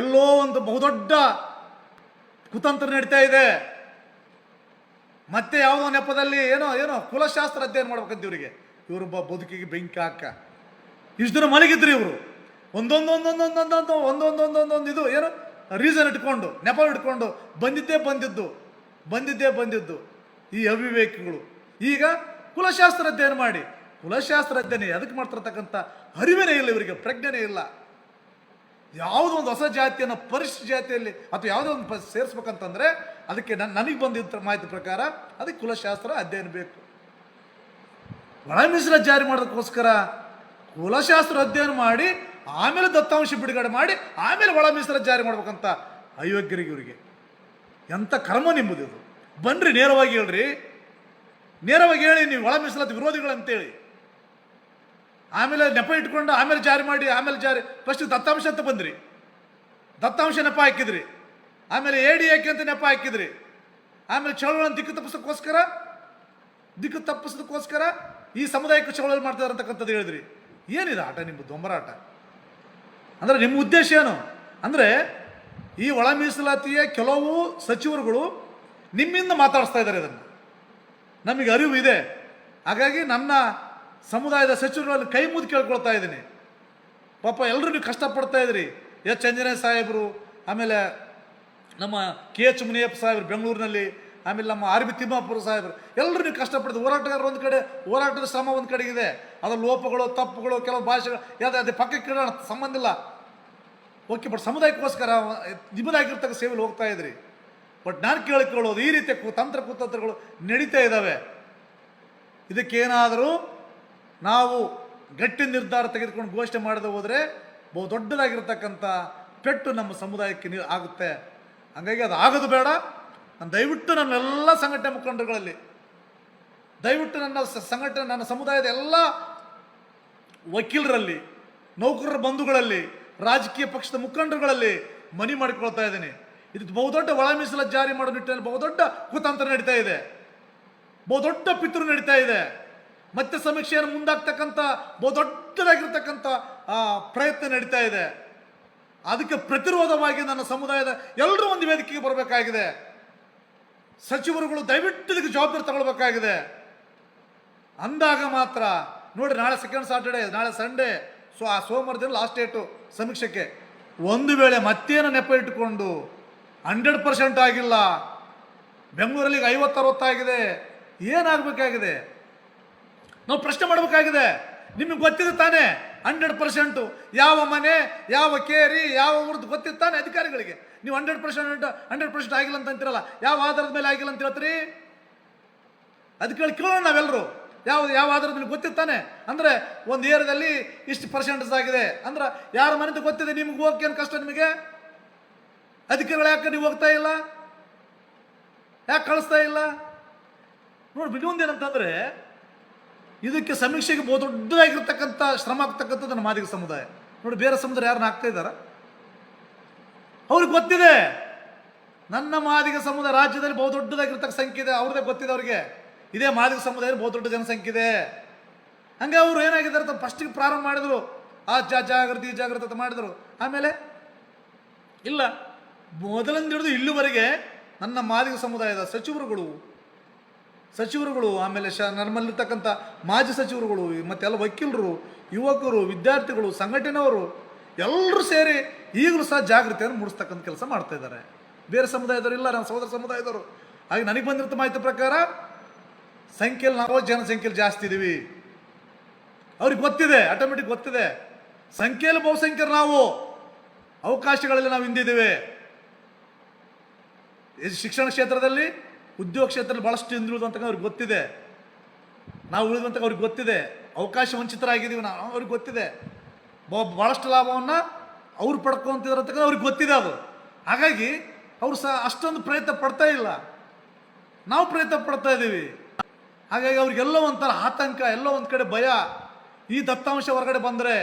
ಎಲ್ಲೋ ಒಂದು ಬಹುದೊಡ್ಡ ಕುತಂತ್ರ ನಡೀತಾ ಇದೆ. ಮತ್ತೆ ಯಾವುದೋ ನೆಪದಲ್ಲಿ ಏನೋ ಕುಲಶಾಸ್ತ್ರ ಅಧ್ಯಯನ ಮಾಡ್ಬೇಕಂತ ಇವರು ಬದುಕಿಗೆ ಬೆಂಕಿ ಹಾಕ ಇಷ್ಟು ದಿನ ಮಲಗಿದ್ರು ಇವರು. ಒಂದೊಂದೊಂದೊಂದೊಂದೊಂದೊಂದೊಂದೊಂದೊಂದು ಇದು ಏನು ರೀಸನ್ ಇಟ್ಕೊಂಡು, ನೆಪ ಇಟ್ಕೊಂಡು ಬಂದಿದ್ದೇ ಬಂದಿದ್ದು ಈ ಅವಿವೇಕಿಗಳು. ಈಗ ಕುಲಶಾಸ್ತ್ರ ಅಧ್ಯಯನ ಮಾಡಿ, ಕುಲಶಾಸ್ತ್ರ ಅಧ್ಯಯನ ಅದಕ್ಕೆ ಮಾಡ್ತಿರ್ತಕ್ಕಂಥ ಅರಿವೇನೇ ಇಲ್ಲ ಇವರಿಗೆ, ಪ್ರಜ್ಞೆನೇ ಇಲ್ಲ. ಯಾವುದೋ ಒಂದು ಹೊಸ ಜಾತಿಯನ್ನು ಪರಿಶಿಷ್ಟ ಜಾತಿಯಲ್ಲಿ ಅಥವಾ ಯಾವುದೋ ಒಂದು ಸೇರಿಸ್ಬೇಕಂತಂದರೆ ಅದಕ್ಕೆ ನನಗೆ ಬಂದಿದ್ದ ಮಾಹಿತಿ ಪ್ರಕಾರ ಅದಕ್ಕೆ ಕುಲಶಾಸ್ತ್ರ ಅಧ್ಯಯನ ಬೇಕು. ಒಳ ಮೀಸಲಾತಿ ಜಾರಿ ಮಾಡೋದಕ್ಕೋಸ್ಕರ ಕುಲಶಾಸ್ತ್ರ ಅಧ್ಯಯನ ಮಾಡಿ ಆಮೇಲೆ ದತ್ತಾಂಶ ಬಿಡುಗಡೆ ಮಾಡಿ ಆಮೇಲೆ ಒಳ ಮೀಸಲಾತಿ ಜಾರಿ ಮಾಡ್ಬೇಕಂತ ಅಯೋಗ್ಯರಿಗೆ ಇವರಿಗೆ ಎಂಥ ಕರ್ಮ ನಿಂಬುದು ಇದು. ಬನ್ನಿರಿ ನೇರವಾಗಿ ಹೇಳಿ ನೀವು ಒಳ ಮೀಸಲಾತಿ ವಿರೋಧಿಗಳಂತೇಳಿ. ಆಮೇಲೆ ನೆಪ ಇಟ್ಕೊಂಡು ಆಮೇಲೆ ಜಾರಿ ಮಾಡಿ ಫಸ್ಟ್ ದತ್ತಾಂಶ ಅಂತ ಬಂದ್ರಿ, ದತ್ತಾಂಶ ನೆಪ ಹಾಕಿದ್ರಿ, ಆಮೇಲೆ AD ಅಂತ ನೆಪ ಹಾಕಿದ್ರಿ, ಆಮೇಲೆ ಚಳವಳಿ ದಿಕ್ಕು ತಪ್ಪಿಸೋದಕ್ಕೋಸ್ಕರ ಈ ಸಮುದಾಯಕ್ಕೆ ಚಳವಳಿ ಮಾಡ್ತಾ ಇರತಕ್ಕಂಥದ್ದು ಹೇಳಿದ್ರಿ. ಏನಿದೆ ಆಟ ನಿಮ್ಮದು, ದೊಂಬರಾಟ? ಅಂದರೆ ನಿಮ್ಮ ಉದ್ದೇಶ ಏನು ಅಂದರೆ ಈ ಒಳ ಮೀಸಲಾತಿಯ ಕೆಲವು ಸಚಿವರುಗಳು ನಿಮ್ಮಿಂದ ಮಾತಾಡಿಸ್ತಾ ಇದ್ದಾರೆ. ಇದನ್ನು ನಮಗೆ ಅರಿವು ಇದೆ. ಹಾಗಾಗಿ ನನ್ನ ಸಮುದಾಯದ ಸಚಿವರುಗಳಲ್ಲಿ ಕೈ ಮುದ್ದು ಕೇಳ್ಕೊಳ್ತಾ ಇದ್ದೀನಿ. ಪಾಪ ಎಲ್ಲರೂ ನೀವು ಕಷ್ಟಪಡ್ತಾ ಇದ್ರಿ. H. ಆಂಜನೇಯ ಸಾಹೇಬರು, ಆಮೇಲೆ ನಮ್ಮ KH. ಮುನಿಯಪ್ಪ ಸಾಹೇಬರು ಬೆಂಗಳೂರಿನಲ್ಲಿ, ಆಮೇಲೆ ನಮ್ಮ RB. ತಿಮ್ಮಾಪುರ ಸಾಹೇಬರು, ಎಲ್ಲರೂ ನೀವು ಕಷ್ಟಪಡ್ತೀವಿ. ಹೋರಾಟಗಾರರು ಒಂದು ಕಡೆ, ಹೋರಾಟದ ಶ್ರಮ ಒಂದು ಕಡೆಗಿದೆ. ಅದರ ಲೋಪಗಳು, ತಪ್ಪುಗಳು, ಕೆಲವು ಭಾಷೆಗಳು ಅದೇ ಪಕ್ಕಕ್ಕೆ ಕೇಳೋಣ, ಸಂಬಂಧ ಇಲ್ಲ. ಓಕೆ, ಬಟ್ ಸಮುದಾಯಕ್ಕೋಸ್ಕರ ನಿಮ್ಮದಾಗಿರ್ತಕ್ಕ ಸೇವೆಯಲ್ಲಿ ಹೋಗ್ತಾ ಇದ್ರಿ. ಬಟ್ ನಾನು ಕೇಳಿಕೊಳ್ಳೋದು ಈ ರೀತಿಯ ಕುತಂತ್ರಗಳು ನಡೀತಾ ಇದ್ದಾವೆ. ಇದಕ್ಕೇನಾದರೂ ನಾವು ಗಟ್ಟಿ ನಿರ್ಧಾರ ತೆಗೆದುಕೊಂಡು ಘೋಷಣೆ ಮಾಡದೆ ಹೋದರೆ ಬಹು ದೊಡ್ಡದಾಗಿರ್ತಕ್ಕಂಥ ಪೆಟ್ಟು ನಮ್ಮ ಸಮುದಾಯಕ್ಕೆ ಆಗುತ್ತೆ. ಹಾಗಾಗಿ ಅದು ಆಗೋದು ಬೇಡ. ನಾನು ದಯವಿಟ್ಟು ನನ್ನೆಲ್ಲ ಸಂಘಟನೆ ಮುಖಂಡರುಗಳಲ್ಲಿ, ದಯವಿಟ್ಟು ನನ್ನ ಸಮುದಾಯದ ಎಲ್ಲ ವಕೀಲರಲ್ಲಿ, ನೌಕರರ ಬಂಧುಗಳಲ್ಲಿ, ರಾಜಕೀಯ ಪಕ್ಷದ ಮುಖಂಡರುಗಳಲ್ಲಿ ಮನವಿ ಮಾಡಿಕೊಳ್ತಾ ಇದ್ದೀನಿ. ಇದು ಬಹುದೊಡ್ಡ ಒಳ ಮೀಸಲಾತಿ ಜಾರಿ ಮಾಡೋ ನಿಟ್ಟಿನಲ್ಲಿ ಬಹುದೊಡ್ಡ ಕುತಂತ್ರ ನಡೀತಾ ಇದೆ, ಬಹುದೊಡ್ಡ ಪಿತೃ ನಡೀತಾ ಇದೆ. ಮತ್ತೆ ಸಮೀಕ್ಷೆಯನ್ನು ಮುಂದಾಗ್ತಕ್ಕಂಥ ಬಹುದೊಡ್ಡದಾಗಿರ್ತಕ್ಕಂಥ ಪ್ರಯತ್ನ ನಡೀತಾ ಇದೆ. ಅದಕ್ಕೆ ಪ್ರತಿರೋಧವಾಗಿ ನನ್ನ ಸಮುದಾಯದ ಎಲ್ಲರೂ ಒಂದು ವೇದಿಕೆಗೆ ಬರಬೇಕಾಗಿದೆ. ಸಚಿವರುಗಳು ದಯವಿಟ್ಟು ಇದಕ್ಕೆ ಜವಾಬ್ದಾರಿ ತಗೊಳ್ಬೇಕಾಗಿದೆ. ಅಂದಾಗ ಮಾತ್ರ ನೋಡಿ, ನಾಳೆ ಸೆಕೆಂಡ್ ಸಾಟರ್ಡೆ, ನಾಳೆ ಸಂಡೇ, ಆ ಸೋಮವಾರ ದಿನ ಲಾಸ್ಟ್ ಡೇಟು ಸಮೀಕ್ಷೆಗೆ. ಒಂದು ವೇಳೆ ಮತ್ತೇನು ನೆಪ ಇಟ್ಟುಕೊಂಡು 100% ಆಗಿಲ್ಲ, ಬೆಂಗಳೂರಲ್ಲಿ 50-60 ಆಗಿದೆ, ಏನಾಗಬೇಕಾಗಿದೆ? ನಾವು ಪ್ರಶ್ನೆ ಮಾಡಬೇಕಾಗಿದೆ. ನಿಮಗೆ ಗೊತ್ತಿದೆ ತಾನೇ 100% ಯಾವ ಮನೆ, ಯಾವ ಕೇರಿ, ಯಾವ ಊರ್ದು ಗೊತ್ತಿದೆ ತಾನೆ ಅಧಿಕಾರಿಗಳಿಗೆ. ನೀವು 100% ಆಗಿಲ್ಲ ಅಂತ ಅಂತಿರಲ್ಲ, ಯಾವ ಆಧಾರದ ಮೇಲೆ ಆಗಿಲ್ಲ ಅಂತ ಹೇಳ್ತೀರಿ? ಅದಕ್ಕೆ ಕೇಳೋಣ ನಾವೆಲ್ಲರೂ, ಯಾವ ಆಧಾರದ ಮೇಲೆ ಗೊತ್ತಿತ್ತಾನೆ ಅಂದರೆ ಒಂದು ಏರಿಯಾದಲ್ಲಿ ಇಷ್ಟು % ಆಗಿದೆ ಅಂದ್ರೆ ಯಾರ ಮನೆದು ಗೊತ್ತಿದೆ. ನಿಮ್ಗೆ ಹೋಗಕ್ಕೆ ಏನು ಕಷ್ಟ? ನಿಮಗೆ ಅಧಿಕಾರಿಗಳು ಯಾಕೆ ನೀವು ಹೋಗ್ತಾ ಇಲ್ಲ, ಯಾಕೆ ಕಳಿಸ್ತಾ ಇಲ್ಲ? ನೋಡಿ, ಇನ್ನೊಂದೇನಂತಂದರೆ ಇದಕ್ಕೆ ಸಮೀಕ್ಷೆಗೆ ಬಹು ದೊಡ್ಡದಾಗಿರ್ತಕ್ಕಂಥ ಶ್ರಮ ಆಗ್ತಕ್ಕಂಥದ್ದು ನನ್ನ ಮಾದಿಗ ಸಮುದಾಯ. ನೋಡಿ, ಬೇರೆ ಸಮುದಾಯ ಯಾರನ್ನ ಆಗ್ತಾ ಇದ್ದಾರ? ಅವ್ರಿಗೆ ಗೊತ್ತಿದೆ. ನನ್ನ ಮಾದಿಗ ಸಮುದಾಯ ರಾಜ್ಯದಲ್ಲಿ ಬಹು ದೊಡ್ಡದಾಗಿರ್ತಕ್ಕ ಸಂಖ್ಯೆ ಇದೆ, ಅವ್ರದ್ದೇ ಗೊತ್ತಿದೆ ಅವ್ರಿಗೆ. ಇದೇ ಮಾದಿಗ ಸಮುದಾಯ ಬಹು ದೊಡ್ಡ ಜನಸಂಖ್ಯೆ ಇದೆ. ಹಂಗೆ ಅವರು ಏನಾಗಿದ್ದಾರೆ ಅಂತ ಫಸ್ಟಿಗೆ ಪ್ರಾರಂಭ ಮಾಡಿದ್ರು, ಜಾಗೃತಿ ಅಂತ ಮಾಡಿದರು. ಆಮೇಲೆ ಇಲ್ಲ, ಮೊದಲಿಂದ ಹಿಡಿದು ಇಲ್ಲಿವರೆಗೆ ನನ್ನ ಮಾದಿಗ ಸಮುದಾಯದ ಸಚಿವರುಗಳು ಸಚಿವರುಗಳು, ಆಮೇಲೆ ನಮ್ಮಲ್ಲಿರ್ತಕ್ಕಂಥ ಮಾಜಿ ಸಚಿವರುಗಳು, ಮತ್ತೆಲ್ಲ ವಕೀಲರು, ಯುವಕರು, ವಿದ್ಯಾರ್ಥಿಗಳು, ಸಂಘಟನೆಯವರು ಎಲ್ಲರೂ ಸೇರಿ ಈಗಲೂ ಸಹ ಜಾಗೃತಿಯನ್ನು ಮೂಡಿಸ್ತಕ್ಕಂಥ ಕೆಲಸ ಮಾಡ್ತಾ ಇದ್ದಾರೆ. ಬೇರೆ ಸಮುದಾಯದವರು ಇಲ್ಲ, ನಮ್ಮ ಸಹೋದರ ಸಮುದಾಯದವರು. ಹಾಗೆ ನನಗೆ ಬಂದಿರೋ ಮಾಹಿತಿ ಪ್ರಕಾರ ಸಂಖ್ಯೆಯಲ್ಲಿ ನಾವು ಜನಸಂಖ್ಯೆಯಲ್ಲಿ ಜಾಸ್ತಿ ಇದ್ದೀವಿ. ಅವ್ರಿಗೆ ಗೊತ್ತಿದೆ, ಆಟೋಮೆಟಿಕ್ ಗೊತ್ತಿದೆ. ಸಂಖ್ಯೆಯಲ್ಲಿ ಬಹುಸಂಖ್ಯರು ನಾವು, ಅವಕಾಶಗಳಲ್ಲಿ ನಾವು ಹಿಂದಿದ್ದೇವೆ. ಶಿಕ್ಷಣ ಕ್ಷೇತ್ರದಲ್ಲಿ, ಉದ್ಯೋಗ ಕ್ಷೇತ್ರದಲ್ಲಿ ಭಾಳಷ್ಟು ಹಿಂದುಳಿದಂತ ಅವ್ರಿಗೆ ಗೊತ್ತಿದೆ. ನಾವು ಉಳಿದಂತ ಅವ್ರಿಗೆ ಗೊತ್ತಿದೆ. ಅವಕಾಶ ವಂಚಿತರಾಗಿದ್ದೀವಿ ನಾವು, ಅವ್ರಿಗೆ ಗೊತ್ತಿದೆ. ಭಾಳಷ್ಟು ಲಾಭವನ್ನು ಅವ್ರು ಪಡ್ಕೊಂತಿದ್ರಂತ ಅವ್ರಿಗೆ ಗೊತ್ತಿದೆ ಅದು. ಹಾಗಾಗಿ ಅವರು ಸಹ ಅಷ್ಟೊಂದು ಪ್ರಯತ್ನ ಪಡ್ತಾ ಇಲ್ಲ, ನಾವು ಪ್ರಯತ್ನ ಪಡ್ತಾ ಇದ್ದೀವಿ. ಹಾಗಾಗಿ ಅವ್ರಿಗೆಲ್ಲೋ ಒಂಥರ ಆತಂಕ, ಎಲ್ಲೋ ಒಂದು ಕಡೆ ಭಯ. ಈ ದತ್ತಾಂಶ ಹೊರಗಡೆ ಬಂದರೆ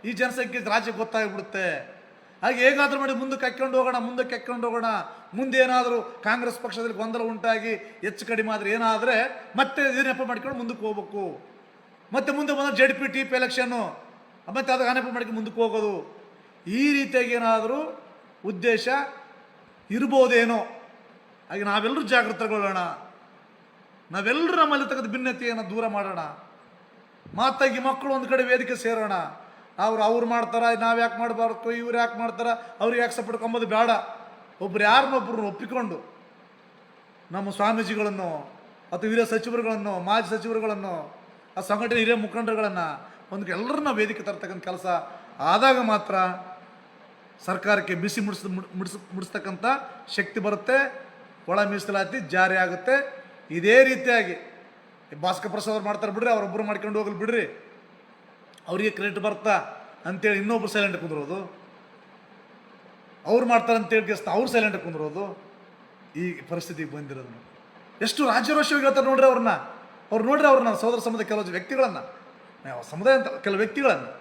ಈ ಜನಸಂಖ್ಯೆ ರಾಜ್ಯಕ್ಕೆ ಗೊತ್ತಾಗ್ಬಿಡುತ್ತೆ. ಹಾಗೆ ಹೇಗಾದ್ರೂ ಮಾಡಿ ಮುಂದಕ್ಕೆ ಹಾಕ್ಕೊಂಡು ಹೋಗೋಣ. ಮುಂದೇನಾದರೂ ಕಾಂಗ್ರೆಸ್ ಪಕ್ಷದಲ್ಲಿ ಗೊಂದಲ ಉಂಟಾಗಿ ಹೆಚ್ಚು ಕಡಿಮೆ ಆದರೆ ಏನಾದರೆ ಮತ್ತೆ ನೆಪ ಮಾಡ್ಕೊಂಡು ಮುಂದಕ್ಕೆ ಹೋಗ್ಬೇಕು. ಮತ್ತೆ ಮುಂದೆ ಬಂದ JDP TP ಎಲೆಕ್ಷನ್ನು, ಮತ್ತೆ ಅದಕ್ಕೆ ನೆಪ ಮಾಡ್ಕೊಂಡು ಮುಂದಕ್ಕೆ ಹೋಗೋದು. ಈ ರೀತಿಯಾಗಿ ಏನಾದರೂ ಉದ್ದೇಶ ಇರ್ಬೋದೇನೋ. ಹಾಗೆ ನಾವೆಲ್ಲರೂ ಜಾಗೃತಗೊಳ್ಳೋಣ. ನಾವೆಲ್ಲರೂ ನಮ್ಮಲ್ಲಿರ್ತಕ್ಕಂಥ ಭಿನ್ನತೆಯನ್ನು ದೂರ ಮಾಡೋಣ. ಮಾತಾಗಿ ಮಕ್ಕಳು ಒಂದು ಕಡೆ ವೇದಿಕೆ ಸೇರೋಣ. ಅವ್ರು ಮಾಡ್ತಾರೆ, ನಾವು ಯಾಕೆ ಮಾಡಬಾರ್ದು, ಇವ್ರು ಯಾಕೆ ಮಾಡ್ತಾರೆ, ಅವ್ರಿಗೆ ಯಾಕೆ ಸಪೋರ್ಟ್ ಅಂಬೋದು ಬೇಡ. ಒಬ್ರು ಯಾರನ್ನೊಬ್ಬರು ಒಪ್ಪಿಕೊಂಡು ನಮ್ಮ ಸ್ವಾಮೀಜಿಗಳನ್ನು ಅಥವಾ ಹಿರಿಯ ಸಚಿವರುಗಳನ್ನು, ಮಾಜಿ ಸಚಿವರುಗಳನ್ನು, ಆ ಸಂಘಟನೆ ಹಿರಿಯ ಮುಖಂಡರುಗಳನ್ನು ಒಂದು ಎಲ್ಲರನ್ನ ವೇದಿಕೆ ತರ್ತಕ್ಕಂಥ ಕೆಲಸ ಆದಾಗ ಮಾತ್ರ ಸರ್ಕಾರಕ್ಕೆ ಬಿಸಿ ಮುಡಿಸ್ತಕ್ಕಂಥ ಶಕ್ತಿ ಬರುತ್ತೆ. ಒಳ ಮೀಸಲಾತಿ ಜಾರಿ ಆಗುತ್ತೆ. ಇದೇ ರೀತಿಯಾಗಿ ಭಾಸ್ಕರ್ ಪ್ರಸಾದ್ ಅವ್ರು ಮಾಡ್ತಾರೆ ಬಿಡ್ರಿ, ಅವರೊಬ್ಬರು ಮಾಡ್ಕೊಂಡು ಹೋಗಲಿ ಬಿಡ್ರಿ, ಅವರಿಗೆ ಕ್ರೆಡಿಟ್ ಬರ್ತಾ ಅಂತೇಳಿ ಇನ್ನೊಬ್ರು ಸೈಲೆಂಟ್ ಕುಂದಿರೋದು, ಅವ್ರು ಮಾಡ್ತಾರೆ ಅಂತೇಳಿ ಅವ್ರು ಸೈಲೆಂಟ್ ಕುಂದಿರೋದು. ಈ ಪರಿಸ್ಥಿತಿಗೆ ಬಂದಿರೋದು. ಎಷ್ಟು ರಾಜ್ಯರೋಷವಾಗಿ ಹೇಳ್ತಾರೆ ನೋಡ್ರಿ ಅವ್ರನ್ನ. ಅವ್ರನ್ನ ಸಹೋದರ ಸಮುದಾಯ ಕೆಲವು ವ್ಯಕ್ತಿಗಳನ್ನು, ಸಮುದಾಯ ಅಂತ ಕೆಲವು ವ್ಯಕ್ತಿಗಳನ್ನು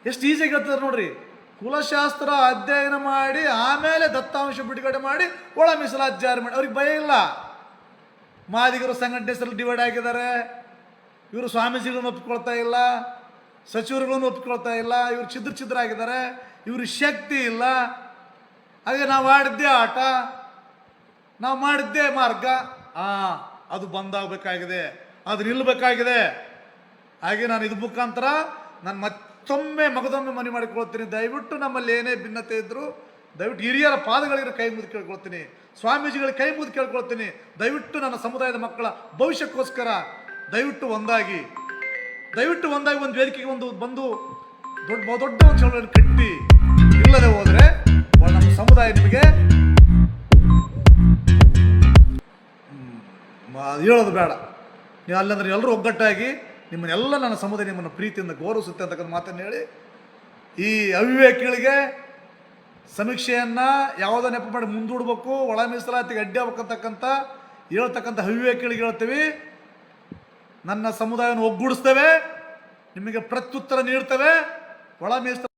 ಎಷ್ಟು ಈಸಿಯಾಗಿ ಹೇಳ್ತಾರೆ ನೋಡ್ರಿ. ಕುಲಶಾಸ್ತ್ರ ಅಧ್ಯಯನ ಮಾಡಿ ಆಮೇಲೆ ದತ್ತಾಂಶ ಬಿಡುಗಡೆ ಮಾಡಿ ಒಳ ಮೀಸಲಾತಿ ಜಾರಿ ಮಾಡಿ. ಅವ್ರಿಗೆ ಭಯ ಇಲ್ಲ. ಮಾದಿಗರು ಸಂಘಟನೆ ಹೆಸರಲ್ಲಿ ಡಿವೈಡ್ ಆಗಿದ್ದಾರೆ. ಇವರು ಸ್ವಾಮೀಜಿಗಳನ್ನು ಒಪ್ಪಿಕೊಳ್ತಾ ಇಲ್ಲ, ಸಚಿವರುಗಳನ್ನು ಒಪ್ಪಿಕೊಳ್ತಾ ಇಲ್ಲ. ಇವರು ಛಿದ್ರ ಆಗಿದ್ದಾರೆ. ಇವ್ರಿಗೆ ಶಕ್ತಿ ಇಲ್ಲ. ಹಾಗೆ ನಾವು ಆಡಿದ್ದೇ ಆಟ, ನಾವು ಮಾಡಿದ್ದೇ ಮಾರ್ಗ, ಅದು ಬಂದಾಗಬೇಕಾಗಿದೆ, ಅದು ನಿಲ್ಲಬೇಕಾಗಿದೆ. ಹಾಗೆ ನಾನು ಇದು ಮುಖಾಂತರ ನಾನು ಮತ್ತೊಮ್ಮೆ ಮಗದೊಮ್ಮೆ ಮನವಿ ಮಾಡಿಕೊಳ್ತೀನಿ. ದಯವಿಟ್ಟು ನಮ್ಮಲ್ಲಿ ಏನೇ ಭಿನ್ನತೆ ಇದ್ದರೂ ದಯವಿಟ್ಟು ಹಿರಿಯರ ಪಾದಗಳಿಗೆ ಕೈ ಮುಗಿದು ಕೇಳ್ಕೊಳ್ತೀನಿ, ಸ್ವಾಮೀಜಿಗಳಿಗೆ ಕೈ ಮುಗಿದು ಕೇಳ್ಕೊಳ್ತೀನಿ. ದಯವಿಟ್ಟು ನನ್ನ ಸಮುದಾಯದ ಮಕ್ಕಳ ಭವಿಷ್ಯಕ್ಕೋಸ್ಕರ ದಯವಿಟ್ಟು ಒಂದಾಗಿ ಒಂದು ವೇದಿಕೆಗೆ ಬಂದು ದೊಡ್ಡ ಒಂದು ಚಳವಳಿಯನ್ನು ಕಟ್ಟಿ. ಇಲ್ಲದೆ ಹೋದರೆ ನಮ್ಮ ಸಮುದಾಯ ನಿಮಗೆ ಹೇಳೋದು ಬೇಡ. ನೀವು ಅಲ್ಲಂದ್ರೆ ಎಲ್ಲರೂ ಒಗ್ಗಟ್ಟಾಗಿ ನಿಮ್ಮನ್ನೆಲ್ಲ ನನ್ನ ಸಮುದಾಯ ನಿಮ್ಮನ್ನು ಪ್ರೀತಿಯಿಂದ ಗೌರವಿಸುತ್ತೆ ಅಂತಕ್ಕಂಥ ಮಾತನ್ನು ಹೇಳಿ, ಈ ಅವಿವೇಕಿಗಳಿಗೆ ಸಮೀಕ್ಷೆಯನ್ನು ಯಾವುದೋ ನೆಪ ಮಾಡಿ ಮುಂದೂಡಬೇಕು, ಒಳ ಮೀಸಲಾತಿಗೆ ಅಡ್ಡಿ ಆಗ್ಬೇಕಂತಕ್ಕಂಥ ಹೇಳ್ತಕ್ಕಂಥ ಅವಿವೇಕಿಗಳಿಗೆ ಹೇಳ್ತೀವಿ, ನನ್ನ ಸಮುದಾಯವನ್ನು ಒಗ್ಗೂಡಿಸ್ತೇವೆ, ನಿಮಗೆ ಪ್ರತ್ಯುತ್ತರ ನೀಡ್ತೇವೆ. ಒಳ ಮೀಸಲಾತಿ